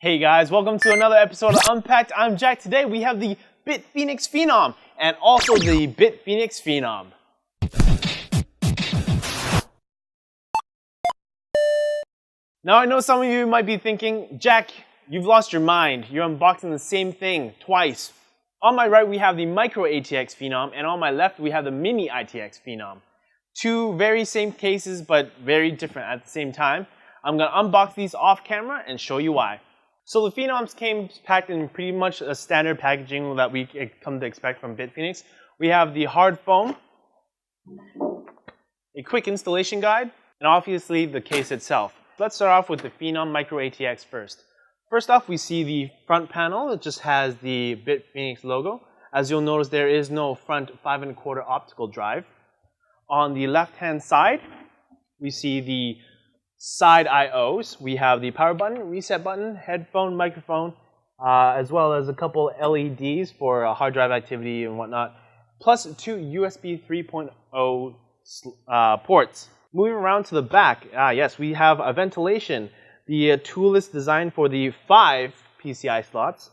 Hey guys, welcome to another episode of Unpacked. I'm Jack. Today we have the BitFenix Phenom and also the BitFenix Phenom. Now I know some of you might be thinking, Jack, you've lost your mind. You're unboxing the same thing twice. On my right we have the Micro ATX Phenom and on my left we have the Mini ITX Phenom. Two very same cases but very different at the same time. I'm going to unbox these off camera and show you why. So the Phenoms came packed in pretty much a standard packaging that we come to expect from BitFenix. We have the hard foam, a quick installation guide, and obviously the case itself. Let's start off with the Phenom Micro ATX first. First off, we see the front panel. It just has the BitFenix logo. As you'll notice, there is no front 5 1/4 optical drive. On the left-hand side, we see the side I/Os. We have the power button, reset button, headphone, microphone, as well as a couple LEDs for hard drive activity and whatnot, plus two USB 3.0 ports. Moving around to the back, yes, we have a ventilation. The tool is designed for the 5 PCI slots,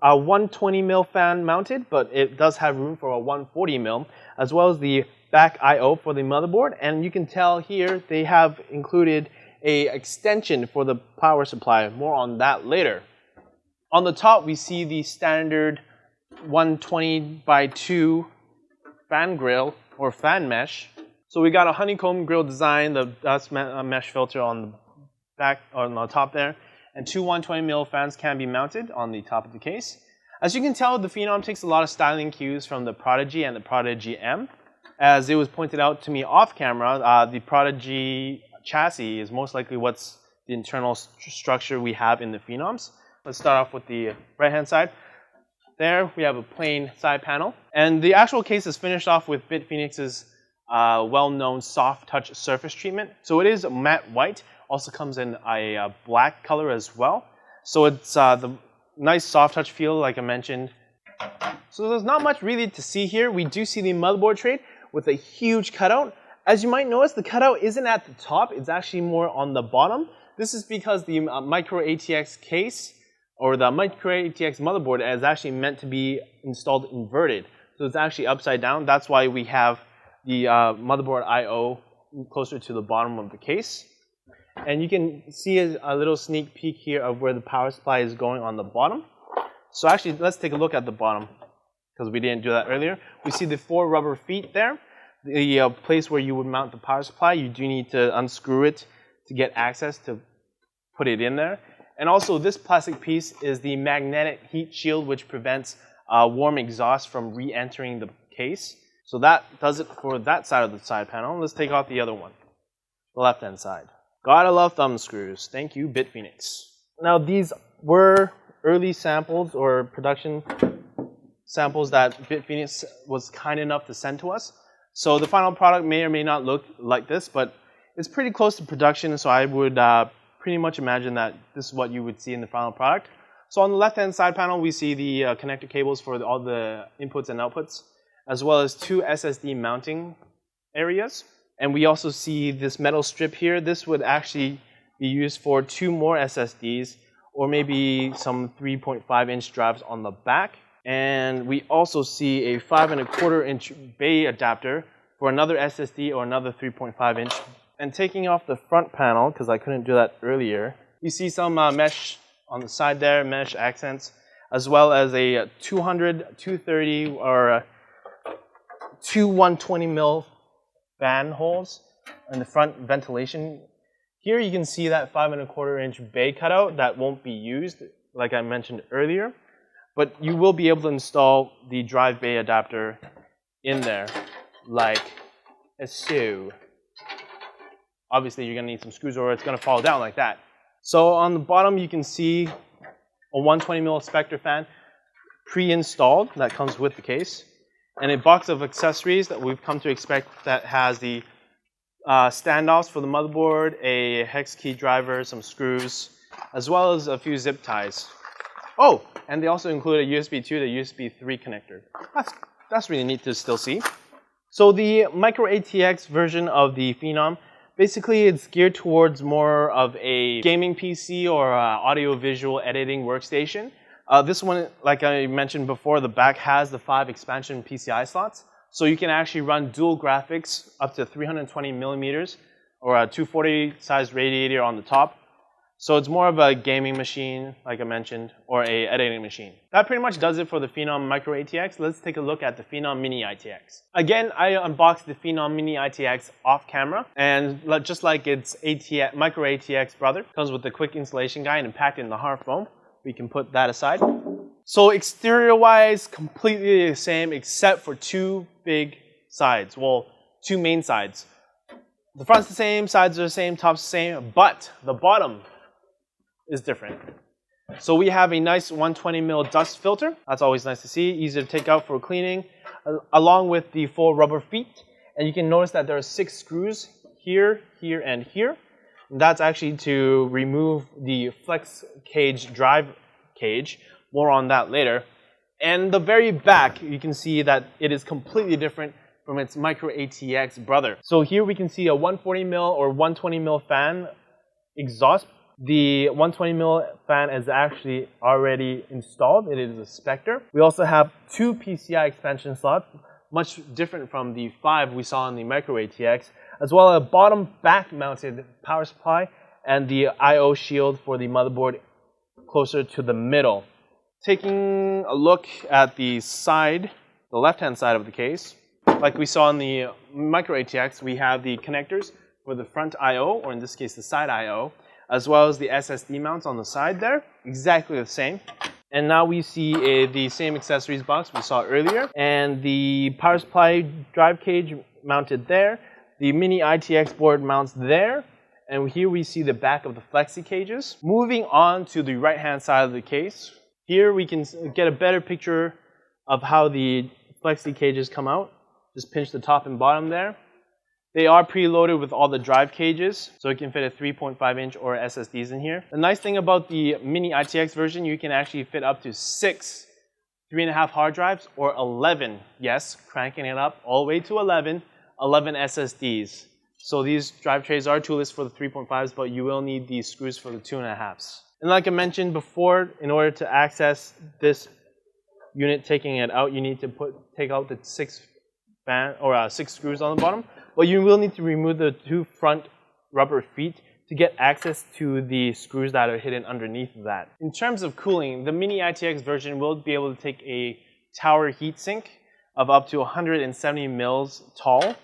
a 120mm fan mounted, but it does have room for a 140mm, as well as the back I/O for the motherboard. And you can tell here they have included a extension for the power supply. More on that later. On the top we see the standard 120x2 fan grill or fan mesh. So we got a honeycomb grill design, the dust mesh filter on the back or on the top there, and two 120mm fans can be mounted on the top of the case. As you can tell, the Phenom takes a lot of styling cues from the Prodigy and the Prodigy M. As it was pointed out to me off camera, the Prodigy chassis is most likely what's the internal structure we have in the Phenoms. Let's start off with the right hand side. There we have a plain side panel, and the actual case is finished off with BitFenix's well-known soft touch surface treatment. So it is matte white, also comes in a black color as well. So it's the nice soft touch feel like I mentioned. So there's not much really to see here. We do see the motherboard tray with a huge cutout. As you might notice, the cutout isn't at the top, it's actually more on the bottom. This is because the Micro ATX case, or the Micro ATX motherboard, is actually meant to be installed inverted. So it's actually upside down. That's why we have the motherboard I/O closer to the bottom of the case. And you can see a little sneak peek here of where the power supply is going on the bottom. So actually, let's take a look at the bottom, because we didn't do that earlier. We see the 4 rubber feet there. The place where you would mount the power supply, you do need to unscrew it to get access to put it in there. And also this plastic piece is the magnetic heat shield, which prevents warm exhaust from re-entering the case. So that does it for that side of the side panel. Let's take off the other one, the left-hand side. Gotta love thumb screws. Thank you, BitFenix. Now these were early samples or production samples that BitFenix was kind enough to send to us. So the final product may or may not look like this, but it's pretty close to production, so I would pretty much imagine that this is what you would see in the final product. So on the left-hand side panel, we see the connector cables for all the inputs and outputs, as well as 2 SSD mounting areas. And we also see this metal strip here. This would actually be used for 2 more SSDs, or maybe some 3.5-inch drives on the back. And we also see a 5 1/4-inch bay adapter for another SSD or another 3.5-inch. And taking off the front panel, because I couldn't do that earlier, you see some mesh on the side there, mesh accents, as well as a 200, 230, or 2 120mm fan holes in the front ventilation. Here you can see that 5 1/4-inch bay cutout that won't be used, like I mentioned earlier. But you will be able to install the drive bay adapter in there, like so. Obviously, you're going to need some screws or it's going to fall down like that. So on the bottom, you can see a 120mm Spectre fan pre-installed that comes with the case, and a box of accessories that we've come to expect that has the standoffs for the motherboard, a hex key driver, some screws, as well as a few zip ties. Oh, and they also include a USB 2 to USB 3 connector. That's really neat to still see. So the Micro ATX version of the Phenom Basically, it's geared towards more of a gaming PC or audio-visual editing workstation. This one, like I mentioned before, the back has the 5 expansion PCI slots. So you can actually run dual graphics up to 320 millimeters or a 240 size radiator on the top. So it's more of a gaming machine, like I mentioned, or a editing machine. That pretty much does it for the Phenom Micro ATX. Let's take a look at the Phenom Mini ITX. Again, I unboxed the Phenom Mini ITX off camera, and just like its Micro ATX brother, comes with a quick installation guide and packed in the hard foam. We can put that aside. So exterior-wise, completely the same except for 2 big sides. Well, 2 main sides. The front's the same, sides are the same, top's the same, but the bottom is different. So we have a nice 120mm dust filter. That's always nice to see, easy to take out for cleaning, along with the full rubber feet. And you can notice that there are 6 screws here, here, and here. And that's actually to remove the flex cage drive cage. More on that later. And the very back, you can see that it is completely different from its Micro ATX brother. So here we can see a 140mm or 120mm fan exhaust. The 120mm fan is actually already installed. It is a Spectre. We also have 2 PCI expansion slots, much different from the 5 we saw in the Micro ATX, as well as a bottom back mounted power supply and the I/O shield for the motherboard closer to the middle. Taking a look at the side, the left-hand side of the case, like we saw in the Micro ATX, we have the connectors for the front I/O, or in this case the side I/O, as well as the SSD mounts on the side there, exactly the same. And now we see the same accessories box we saw earlier, and the power supply drive cage mounted there, the Mini ITX board mounts there, and here we see the back of the flexi cages. Moving on to the right-hand side of the case, here we can get a better picture of how the flexi cages come out. Just pinch the top and bottom there. They are preloaded with all the drive cages, so you can fit a 3.5-inch or SSDs in here. The nice thing about the Mini ITX version, you can actually fit up to 6 3.5 hard drives or 11, yes, cranking it up all the way to 11 SSDs. So these drive trays are toolless for the 3.5s, but you will need these screws for the 2.5s. And like I mentioned before, in order to access this unit, taking it out, you need to take out the 6 screws on the bottom. But you will need to remove the 2 front rubber feet to get access to the screws that are hidden underneath that. In terms of cooling, the Mini ITX version will be able to take a tower heatsink of up to 170 mils tall,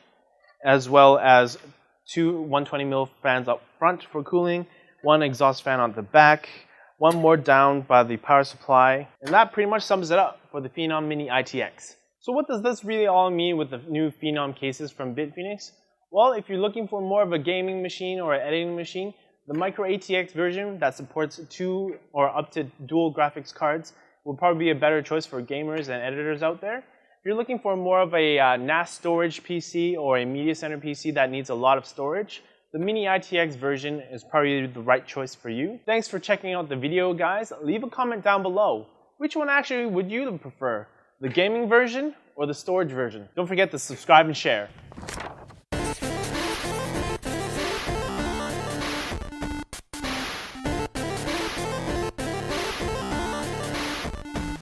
as well as 2 120mm fans up front for cooling, 1 exhaust fan on the back, 1 more down by the power supply, and that pretty much sums it up for the Phenom Mini ITX. So what does this really all mean with the new Phenom cases from BitFenix? Well, if you're looking for more of a gaming machine or an editing machine, the Micro ATX version that supports 2 or up to dual graphics cards will probably be a better choice for gamers and editors out there. If you're looking for more of a NAS storage PC or a media center PC that needs a lot of storage, the Mini ITX version is probably the right choice for you. Thanks for checking out the video, guys. Leave a comment down below. Which one actually would you prefer? The gaming version or the storage version? Don't forget to subscribe and share.